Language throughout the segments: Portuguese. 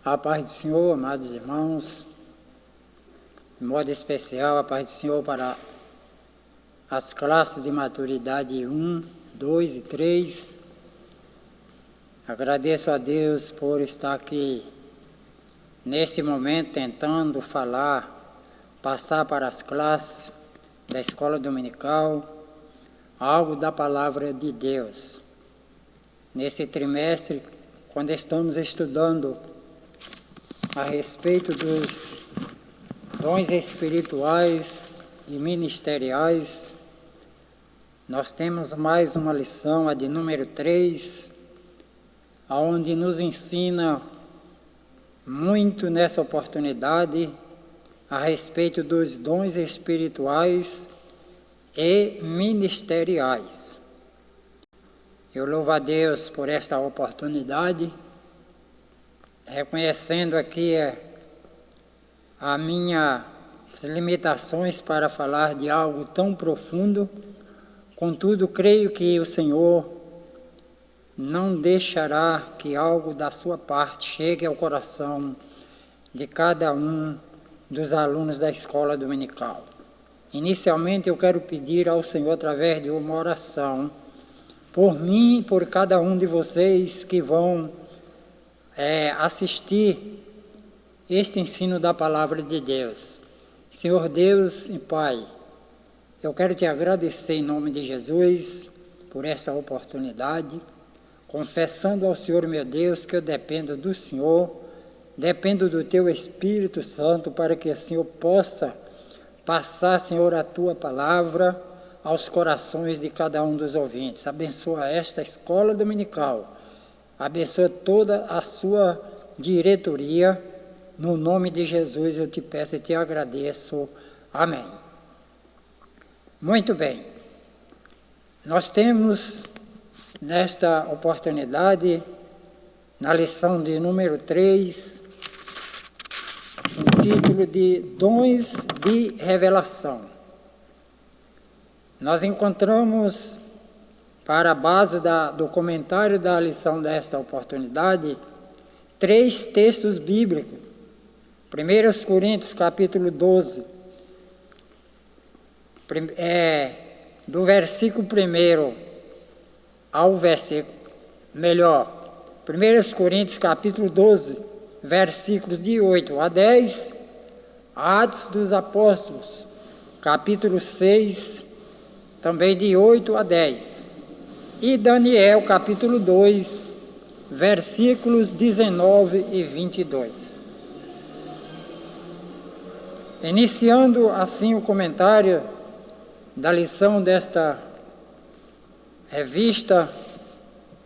A paz do Senhor, amados irmãos, de modo especial, a paz do Senhor para as classes de maturidade 1, 2 e 3. Agradeço a Deus por estar aqui neste momento tentando passar para as classes da escola dominical, algo da palavra de Deus. Nesse trimestre, quando estamos estudando a respeito dos dons espirituais e ministeriais, nós temos mais uma lição, a de número 3, onde nos ensina muito nessa oportunidade a respeito dos dons espirituais e ministeriais. Eu louvo a Deus por esta oportunidade, reconhecendo aqui as minhas limitações para falar de algo tão profundo. Contudo, creio que o Senhor não deixará que algo da sua parte chegue ao coração de cada um dos alunos da escola dominical. Inicialmente, eu quero pedir ao Senhor, através de uma oração, por mim e por cada um de vocês que vão assistir este ensino da palavra de Deus. Senhor Deus e Pai, eu quero te agradecer em nome de Jesus por esta oportunidade, confessando ao Senhor, meu Deus, que eu dependo do Senhor, dependo do Teu Espírito Santo, para que assim eu possa passar, Senhor, a Tua palavra aos corações de cada um dos ouvintes. Abençoa esta escola dominical, abençoa toda a sua diretoria, no nome de Jesus eu te peço e te agradeço. Amém. Muito bem, nós temos nesta oportunidade, na lição de número 3, o título de Dons de Revelação. Nós encontramos, para a base do comentário da lição desta oportunidade, 3 textos bíblicos. 1 Coríntios, capítulo 12, do versículo 1 ao versículo, 1 Coríntios, capítulo 12, versículos de 8 a 10, Atos dos Apóstolos, capítulo 6, também de 8 a 10, e Daniel, capítulo 2, versículos 19 e 22. Iniciando assim o comentário da lição desta revista,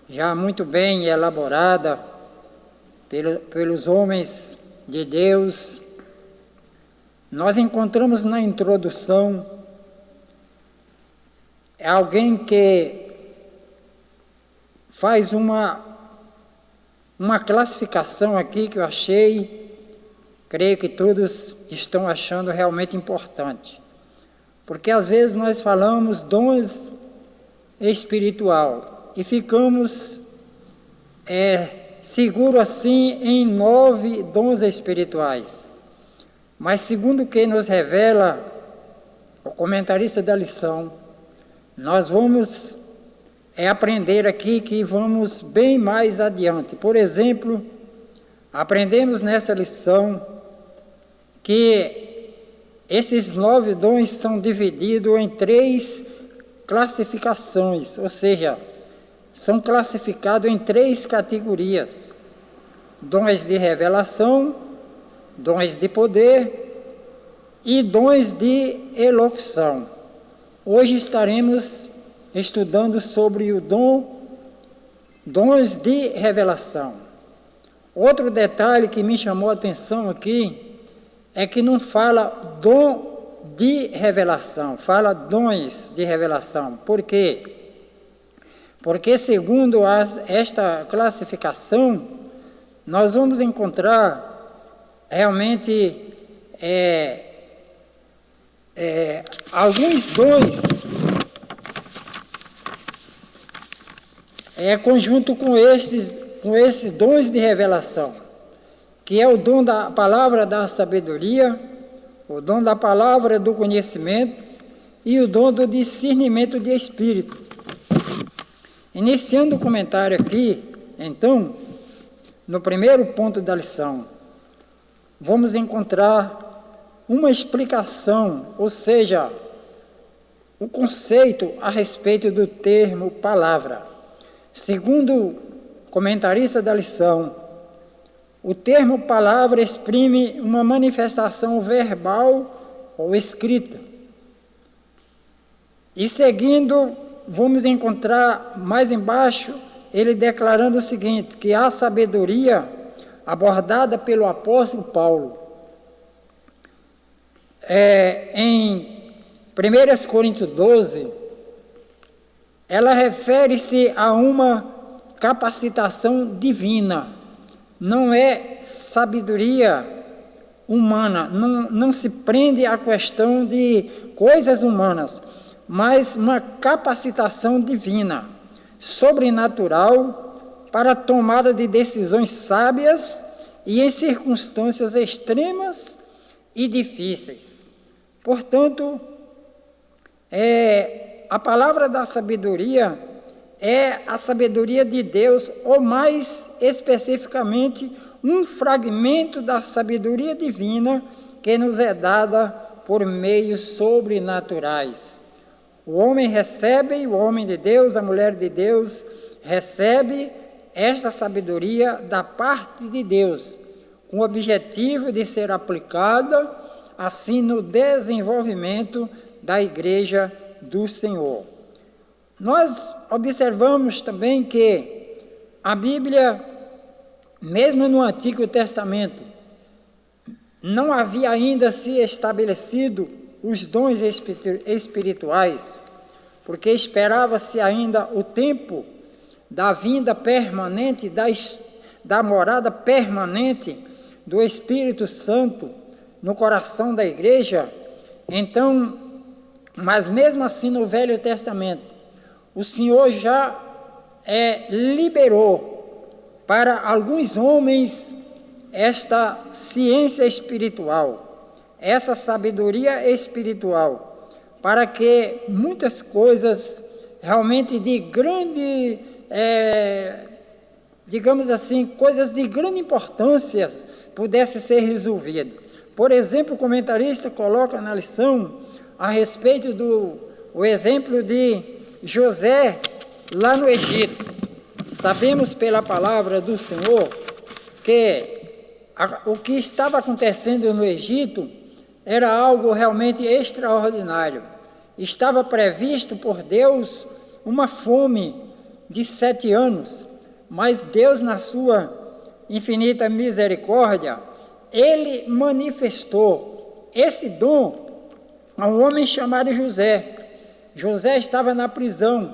já muito bem elaborada pelos homens de Deus, nós encontramos na introdução alguém que faz uma classificação aqui que eu achei, creio que todos estão achando realmente importante. Porque às vezes nós falamos dons espiritual e ficamos seguros assim em 9 dons espirituais. Mas segundo o que nos revela o comentarista da lição, nós vamos aprender aqui que vamos bem mais adiante. Por exemplo, aprendemos nessa lição que esses 9 dons são divididos em 3 classificações, ou seja, são classificados em 3 categorias: dons de revelação, dons de poder e dons de elocução. Hoje estaremos estudando sobre o dons de revelação. Outro detalhe que me chamou a atenção aqui é que não fala dom de revelação, fala dons de revelação. Por quê? Porque segundo esta classificação, nós vamos encontrar realmente alguns dons conjunto com esses dons de revelação, que é o dom da palavra da sabedoria, o dom da palavra do conhecimento e o dom do discernimento de espírito. Iniciando o comentário aqui, então, no primeiro ponto da lição, vamos encontrar uma explicação, ou seja, o conceito a respeito do termo palavra. Segundo o comentarista da lição, o termo palavra exprime uma manifestação verbal ou escrita. E seguindo, vamos encontrar mais embaixo, ele declarando o seguinte, que a sabedoria abordada pelo apóstolo Paulo em 1 Coríntios 12, ela refere-se a uma capacitação divina, não é sabedoria humana, não se prende à questão de coisas humanas, mas uma capacitação divina, sobrenatural, para a tomada de decisões sábias e em circunstâncias extremas e difíceis. Portanto, a palavra da sabedoria é a sabedoria de Deus, ou mais especificamente, um fragmento da sabedoria divina que nos é dada por meios sobrenaturais. O homem recebe, o homem de Deus, a mulher de Deus, recebe esta sabedoria da parte de Deus, com o objetivo de ser aplicada, assim, no desenvolvimento da Igreja do Senhor. Nós observamos também que a Bíblia, mesmo no Antigo Testamento, não havia ainda se estabelecido os dons espirituais, porque esperava-se ainda o tempo da vinda permanente, da morada permanente do Espírito Santo no coração da igreja. Então, mas mesmo assim no Velho Testamento, o Senhor já liberou para alguns homens esta ciência espiritual, essa sabedoria espiritual, para que muitas coisas realmente de grande, digamos assim, coisas de grande importância pudessem ser resolvidas. Por exemplo, o comentarista coloca na lição a respeito do exemplo de José lá no Egito. Sabemos pela palavra do Senhor que o que estava acontecendo no Egito era algo realmente extraordinário. Estava previsto por Deus uma fome de 7 anos, mas Deus, na sua infinita misericórdia, Ele manifestou esse dom a um homem chamado José. José estava na prisão,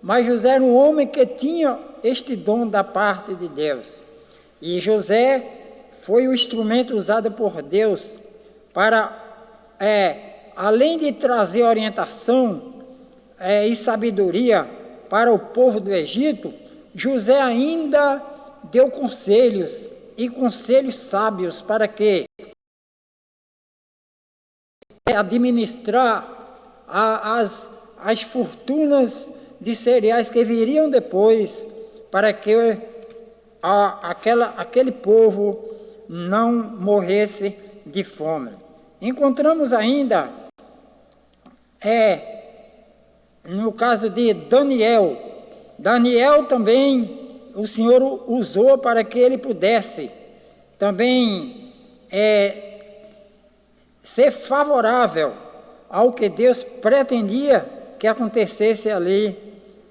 mas José era um homem que tinha este dom da parte de Deus. E José foi o instrumento usado por Deus para, além de trazer orientação e sabedoria para o povo do Egito, José ainda deu conselhos, e conselhos sábios, para que administrar as fortunas de cereais que viriam depois, para que aquele povo não morresse de fome. Encontramos ainda, no caso de Daniel também o Senhor usou para que ele pudesse também ser favorável ao que Deus pretendia que acontecesse ali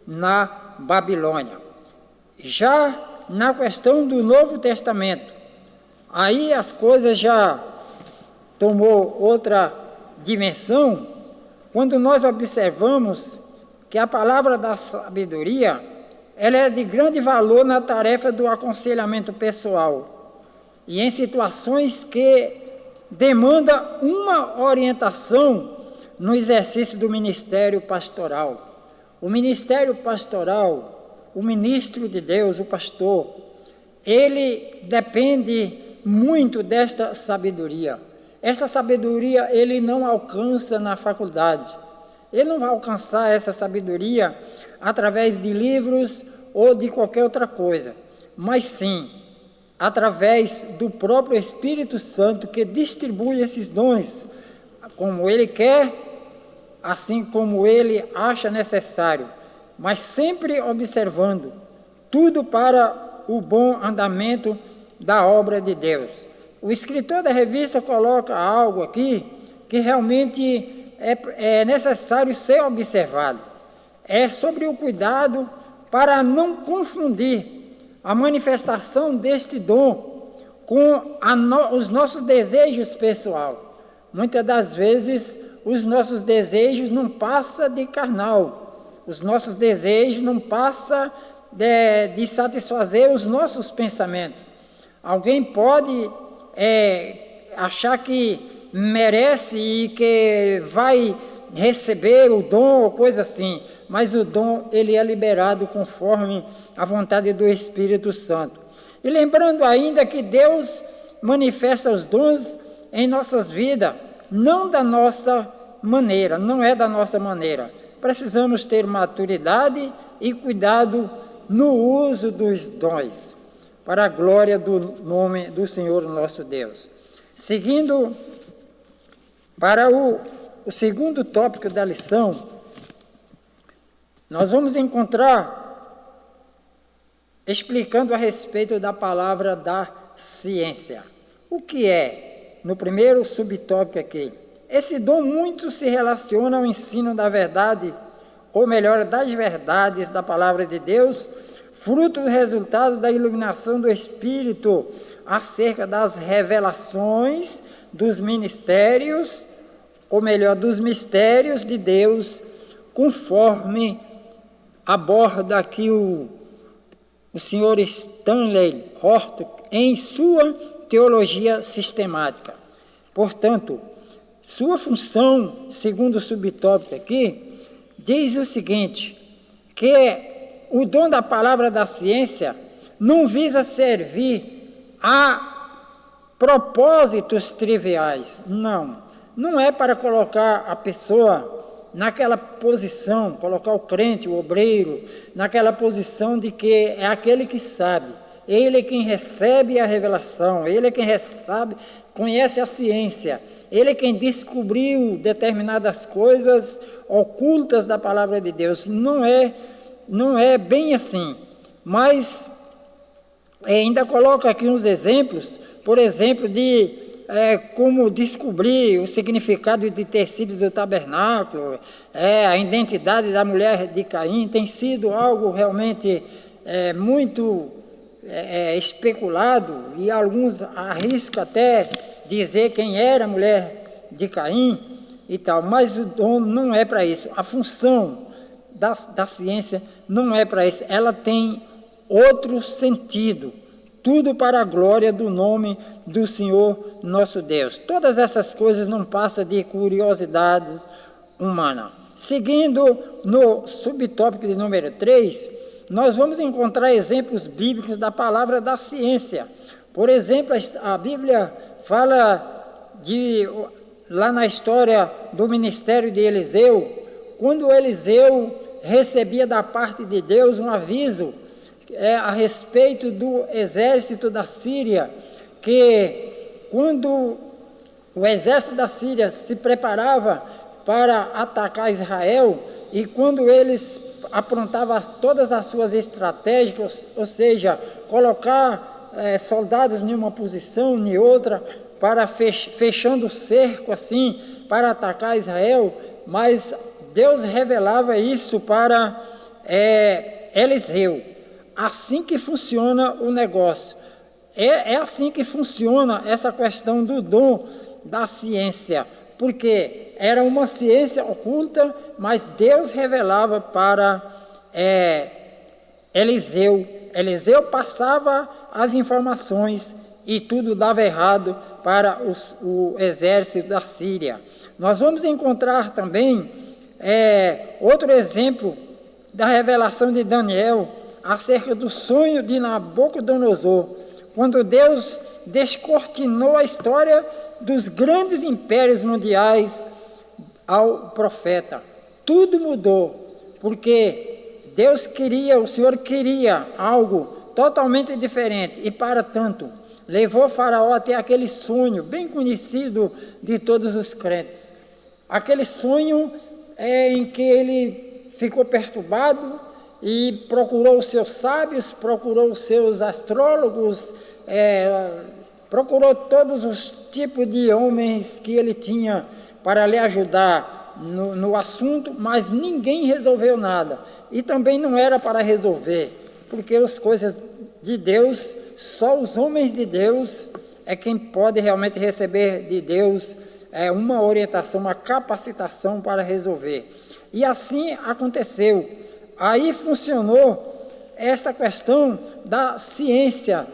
na Babilônia. Já na questão do Novo Testamento, aí as coisas já tomou outra dimensão, quando nós observamos que a palavra da sabedoria, ela é de grande valor na tarefa do aconselhamento pessoal e em situações que demanda uma orientação no exercício do ministério pastoral. O ministério pastoral, o ministro de Deus, o pastor, ele depende muito desta sabedoria. Essa sabedoria ele não alcança na faculdade. Ele não vai alcançar essa sabedoria através de livros ou de qualquer outra coisa, mas sim através do próprio Espírito Santo, que distribui esses dons como ele quer, assim como ele acha necessário, mas sempre observando tudo para o bom andamento da obra de Deus. O escritor da revista coloca algo aqui que realmente é necessário ser observado. É sobre o cuidado para não confundir a manifestação deste dom com os nossos desejos pessoais. Muitas das vezes, os nossos desejos não passam de carnal. Os nossos desejos não passam de satisfazer os nossos pensamentos. Alguém pode achar que merece e que vai receber o dom ou coisa assim, mas o dom ele é liberado conforme a vontade do Espírito Santo. E lembrando ainda que Deus manifesta os dons em nossas vidas, não da nossa maneira, não é da nossa maneira. Precisamos ter maturidade e cuidado no uso dos dons, para a glória do nome do Senhor nosso Deus. Seguindo para o segundo tópico da lição, nós vamos encontrar explicando a respeito da palavra da ciência. O que é? No primeiro subtópico aqui, esse dom muito se relaciona ao ensino da verdade, ou melhor, das verdades da palavra de Deus, fruto do resultado da iluminação do Espírito acerca das revelações dos ministérios, ou melhor, dos mistérios de Deus, conforme aborda aqui o senhor Stanley Horton em sua teologia sistemática. Portanto, sua função, segundo o subtópico aqui, diz o seguinte, que o dom da palavra da ciência não visa servir a propósitos triviais, não é para colocar a pessoa naquela posição, colocar o crente, o obreiro, naquela posição de que é aquele que sabe, ele é quem recebe a revelação, ele é quem recebe, conhece a ciência, ele é quem descobriu determinadas coisas ocultas da palavra de Deus. Não é bem assim, mas ainda coloca aqui uns exemplos, por exemplo, de como descobrir o significado de tecido do tabernáculo, a identidade da mulher de Caim, tem sido algo realmente muito especulado, e alguns arriscam até dizer quem era a mulher de Caim e tal, mas o dom não é para isso, a função da ciência não é para isso, ela tem outro sentido, tudo para a glória do nome do Senhor nosso Deus. Todas essas coisas não passam de curiosidades humanas. Seguindo no subtópico de número 3, nós vamos encontrar exemplos bíblicos da palavra da ciência. Por exemplo, a Bíblia fala lá na história do ministério de Eliseu, quando Eliseu recebia da parte de Deus um aviso a respeito do exército da Síria, que quando o exército da Síria se preparava para atacar Israel, e quando eles aprontavam todas as suas estratégias, ou seja, colocar soldados em uma posição, em outra, para fechando o cerco assim, para atacar Israel, mas Deus revelava isso para Eliseu. Assim que funciona o negócio. É assim que funciona essa questão do dom da ciência, porque era uma ciência oculta, mas Deus revelava para Eliseu. Eliseu passava as informações e tudo dava errado para o exército da Síria. Nós vamos encontrar também outro exemplo da revelação de Daniel acerca do sonho de Nabucodonosor, quando Deus descortinou a história dos grandes impérios mundiais ao profeta. Tudo mudou, porque Deus queria, o Senhor queria algo totalmente diferente, e para tanto, levou Faraó até aquele sonho bem conhecido de todos os crentes. Aquele sonho em que ele ficou perturbado e procurou os seus sábios, procurou os seus astrólogos, procurou todos os tipos de homens que ele tinha para lhe ajudar no assunto, mas ninguém resolveu nada. E também não era para resolver, porque as coisas de Deus, só os homens de Deus é quem pode realmente receber de Deus uma orientação, uma capacitação para resolver. E assim aconteceu. Aí funcionou esta questão da ciência,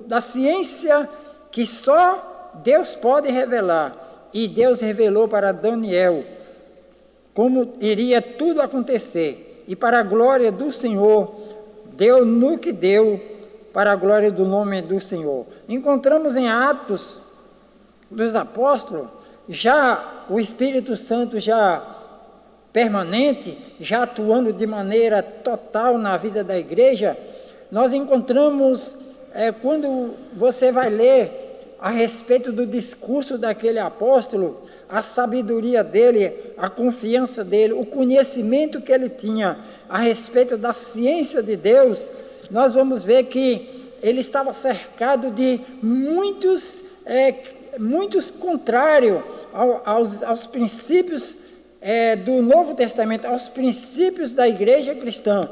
da ciência que só Deus pode revelar. E Deus revelou para Daniel como iria tudo acontecer. E para a glória do Senhor, deu no que deu, para a glória do nome do Senhor. Encontramos em Atos dos Apóstolos, já o Espírito Santo já permanente, já atuando de maneira total na vida da igreja. Nós encontramos, quando você vai ler a respeito do discurso daquele apóstolo, a sabedoria dele, a confiança dele, o conhecimento que ele tinha a respeito da ciência de Deus, nós vamos ver que ele estava cercado de muitos contrários aos princípios do Novo Testamento, aos princípios da igreja cristã.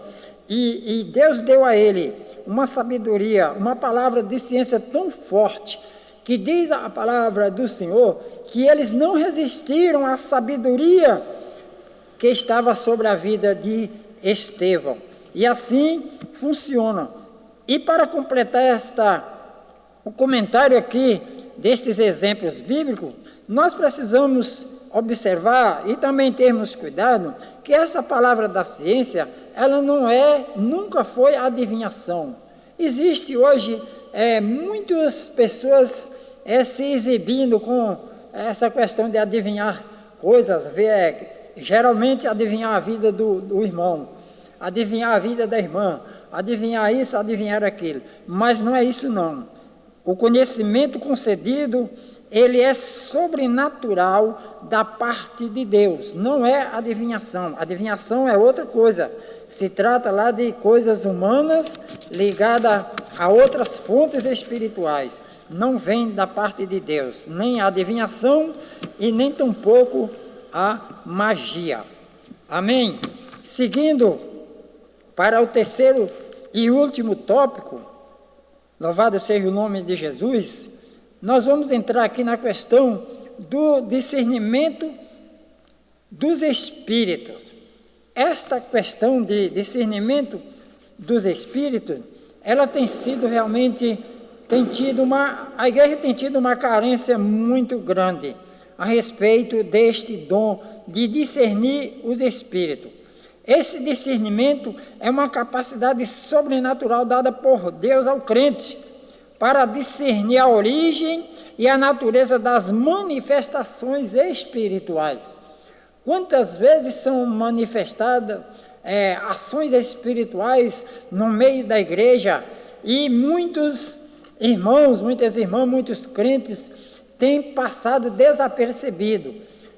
E Deus deu a ele uma sabedoria, uma palavra de ciência tão forte, que diz a palavra do Senhor, que eles não resistiram à sabedoria que estava sobre a vida de Estevão. E assim funciona. E para completar o comentário aqui destes exemplos bíblicos, nós precisamos observar e também termos cuidado que essa palavra da ciência, ela nunca foi adivinhação. Existe hoje muitas pessoas se exibindo com essa questão de adivinhar coisas, geralmente adivinhar a vida do irmão, adivinhar a vida da irmã, adivinhar isso, adivinhar aquilo, mas não é isso não. O conhecimento concedido, ele é sobrenatural da parte de Deus, não é adivinhação. Adivinhação é outra coisa, se trata lá de coisas humanas ligadas a outras fontes espirituais, não vem da parte de Deus, nem a adivinhação e nem tampouco a magia. Amém? Seguindo para o terceiro e último tópico, louvado seja o nome de Jesus, nós vamos entrar aqui na questão do discernimento dos espíritos. Esta questão de discernimento dos espíritos, ela tem sido realmente, a igreja tem tido uma carência muito grande a respeito deste dom de discernir os espíritos. Esse discernimento é uma capacidade sobrenatural dada por Deus ao crente, para discernir a origem e a natureza das manifestações espirituais. Quantas vezes são manifestadas ações espirituais no meio da igreja e muitos irmãos, muitas irmãs, muitos crentes têm passado desapercebido,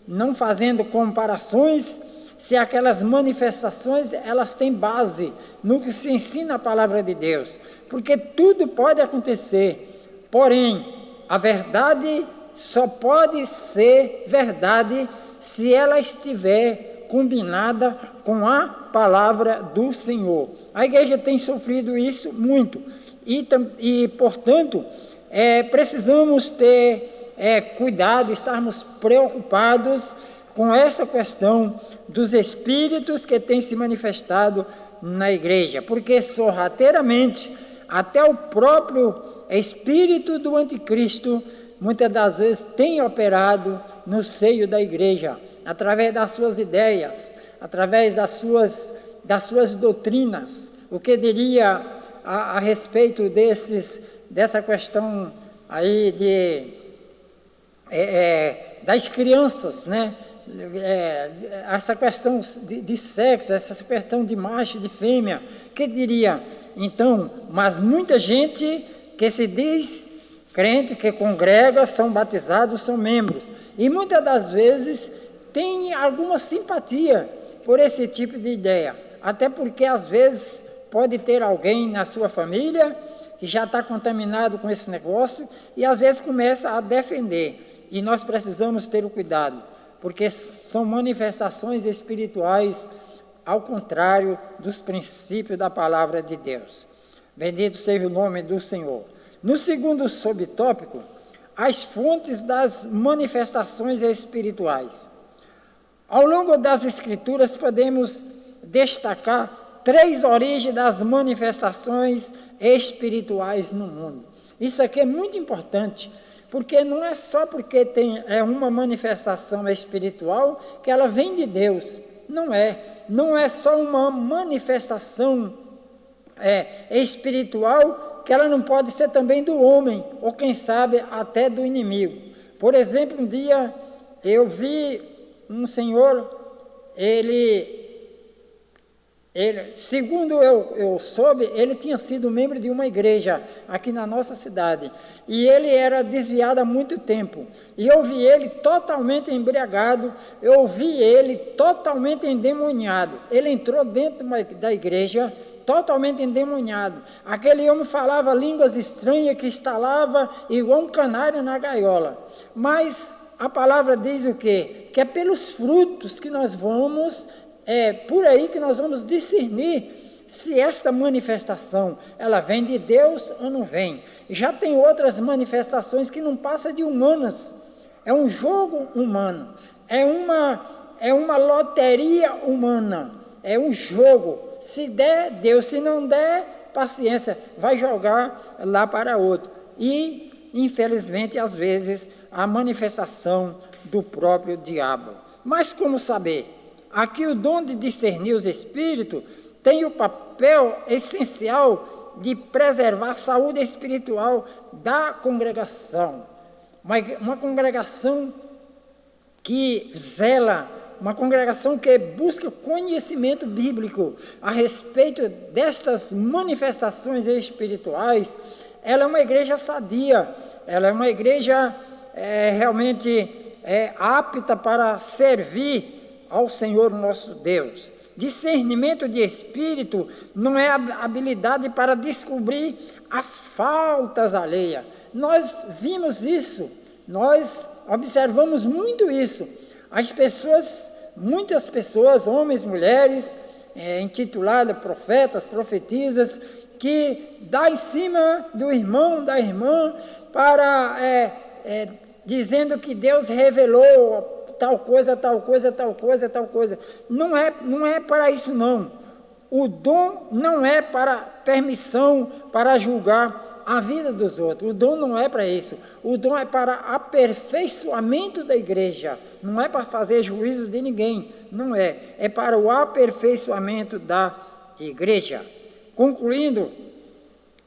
não fazendo comparações se aquelas manifestações elas têm base no que se ensina a palavra de Deus, porque tudo pode acontecer, porém a verdade só pode ser verdade se ela estiver combinada com a palavra do Senhor. A igreja tem sofrido isso muito e portanto, precisamos ter cuidado, estarmos preocupados com essa questão dos espíritos que têm se manifestado na igreja, porque sorrateiramente até o próprio espírito do anticristo muitas das vezes tem operado no seio da igreja, através das suas ideias, através das suas doutrinas. O que diria a respeito desses dessa questão aí das crianças, né? Essa questão de sexo, essa questão de macho e de fêmea, que diria, então, mas muita gente que se diz crente, que congrega, são batizados, são membros, e muitas das vezes tem alguma simpatia por esse tipo de ideia, até porque às vezes pode ter alguém na sua família que já está contaminado com esse negócio e às vezes começa a defender, e nós precisamos ter o cuidado, porque são manifestações espirituais ao contrário dos princípios da palavra de Deus. Bendito seja o nome do Senhor. No segundo subtópico, as fontes das manifestações espirituais. Ao longo das Escrituras podemos destacar 3 origens das manifestações espirituais no mundo. Isso aqui é muito importante, porque não é só porque é uma manifestação espiritual que ela vem de Deus. Não é só uma manifestação espiritual que ela não pode ser também do homem, ou quem sabe até do inimigo. Por exemplo, um dia eu vi um senhor, segundo eu soube, ele tinha sido membro de uma igreja aqui na nossa cidade, e ele era desviado há muito tempo, e eu vi ele totalmente embriagado, eu vi ele totalmente endemoniado. Ele entrou dentro da igreja totalmente endemoniado. Aquele homem falava línguas estranhas que estalava igual um canário na gaiola. Mas a palavra diz o quê? Que é pelos frutos que nós vamos, por aí que nós vamos discernir se esta manifestação, ela vem de Deus ou não vem. Já tem outras manifestações que não passam de humanas. É um jogo humano, é uma loteria humana, é um jogo. Se der, Deus; se não der, paciência, vai jogar lá para outro. E, infelizmente, às vezes, a manifestação do próprio diabo. Mas como saber? Aqui o dom de discernir os espíritos tem o papel essencial de preservar a saúde espiritual da congregação. Uma congregação que zela, uma congregação que busca conhecimento bíblico a respeito destas manifestações espirituais, ela é uma igreja sadia, ela é uma igreja realmente apta para servir ao Senhor nosso Deus. Discernimento de espírito não é habilidade para descobrir as faltas alheias. Nós vimos isso, nós observamos muito isso. Muitas pessoas, homens, mulheres, intituladas profetas, profetisas, que dá em cima do irmão, da irmã, para dizendo que Deus revelou tal coisa, tal coisa, tal coisa, tal coisa. Não é para isso, não. O dom não é para permissão, para julgar a vida dos outros. O dom não é para isso. O dom é para aperfeiçoamento da igreja. Não é para fazer juízo de ninguém. Não é. É para o aperfeiçoamento da igreja. Concluindo,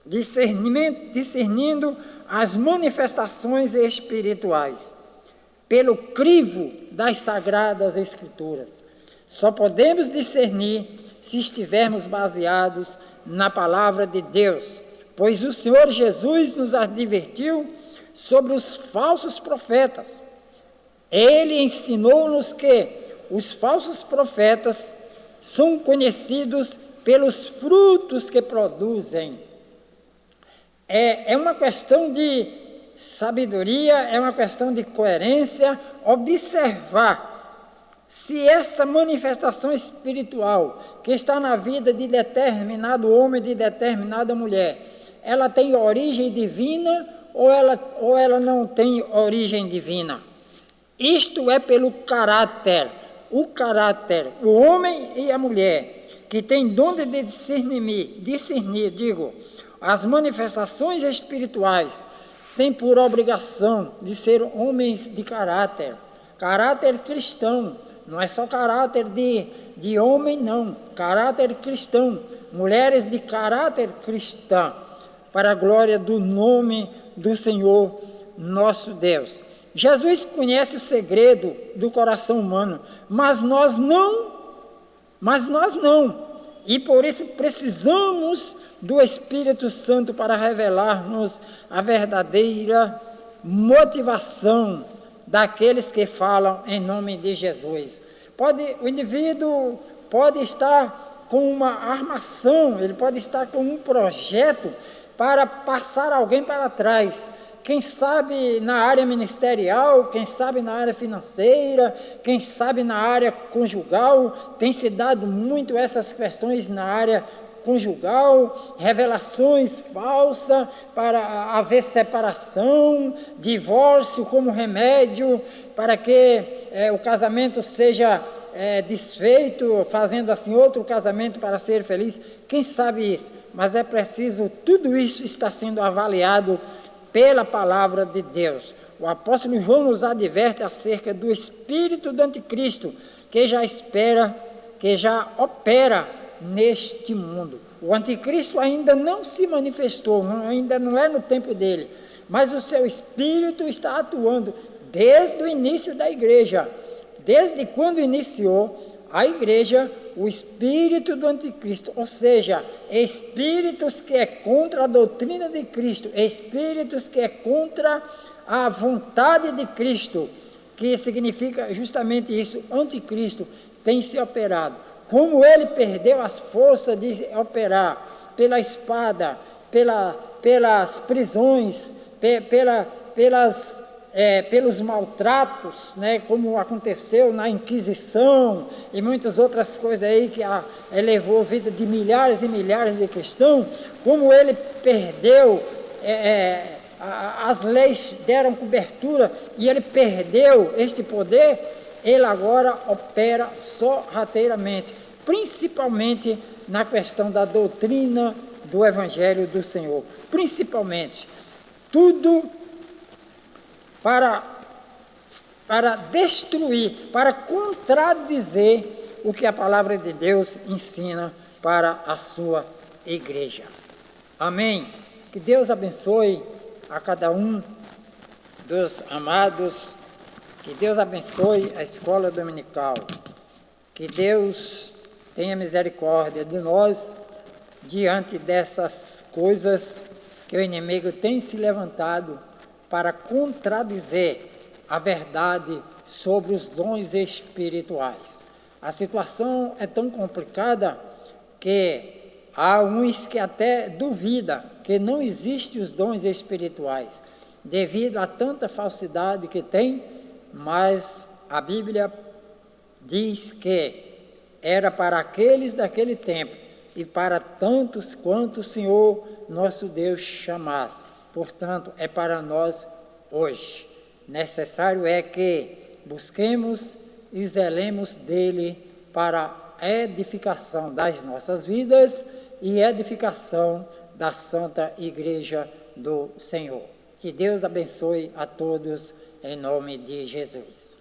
discernindo as manifestações espirituais pelo crivo das Sagradas Escrituras. Só podemos discernir se estivermos baseados na palavra de Deus, pois o Senhor Jesus nos advertiu sobre os falsos profetas. Ele ensinou-nos que os falsos profetas são conhecidos pelos frutos que produzem. É uma questão de sabedoria, é uma questão de coerência, observar se essa manifestação espiritual que está na vida de determinado homem, de determinada mulher, ela tem origem divina ou ela não tem origem divina. Isto é pelo caráter, o homem e a mulher, que tem dom de discernir, as manifestações espirituais, têm por obrigação de ser homens de caráter cristão. Não é só caráter de homem, não. Caráter cristão. Mulheres de caráter cristão. para a glória do nome do Senhor nosso Deus. Jesus conhece o segredo do coração humano, mas nós não. E por isso precisamos do Espírito Santo para revelar-nos a verdadeira motivação daqueles que falam em nome de Jesus. O indivíduo pode estar com uma armação, ele pode estar com um projeto para passar alguém para trás. Quem sabe na área ministerial, quem sabe na área financeira, quem sabe na área conjugal, tem se dado muito essas questões na área conjugal, revelações falsas para haver separação, divórcio como remédio, para que o casamento seja desfeito, fazendo assim outro casamento para ser feliz. Quem sabe isso? Mas é preciso, tudo isso está sendo avaliado pela palavra de Deus. O apóstolo João nos adverte acerca do espírito do anticristo, que já opera neste mundo. O anticristo ainda não se manifestou, ainda não é no tempo dele, mas o seu espírito está atuando desde o início da igreja. Desde quando iniciou a igreja, o espírito do anticristo, ou seja, espíritos que é contra a doutrina de Cristo, espíritos que é contra a vontade de Cristo, que significa justamente isso, anticristo, tem se operado. Como ele perdeu as forças de operar pela espada, pelas prisões, pelos maltratos, né, como aconteceu na Inquisição e muitas outras coisas aí que levou a vida de milhares e milhares de cristãos, como ele perdeu, as leis deram cobertura e ele perdeu este poder, ele agora opera sorrateiramente, principalmente na questão da doutrina do Evangelho do Senhor, principalmente, tudo para destruir, para contradizer o que a palavra de Deus ensina para a sua igreja. Amém? Que Deus abençoe a cada um dos amados, que Deus abençoe a escola dominical, que Deus tenha misericórdia de nós diante dessas coisas que o inimigo tem se levantado para contradizer a verdade sobre os dons espirituais. A situação é tão complicada que há uns que até duvidam que não existem os dons espirituais, devido a tanta falsidade que tem, mas a Bíblia diz que era para aqueles daquele tempo e para tantos quanto o Senhor nosso Deus chamasse. Portanto, é para nós hoje. Necessário é que busquemos e zelemos dele para a edificação das nossas vidas e edificação da Santa Igreja do Senhor. Que Deus abençoe a todos em nome de Jesus.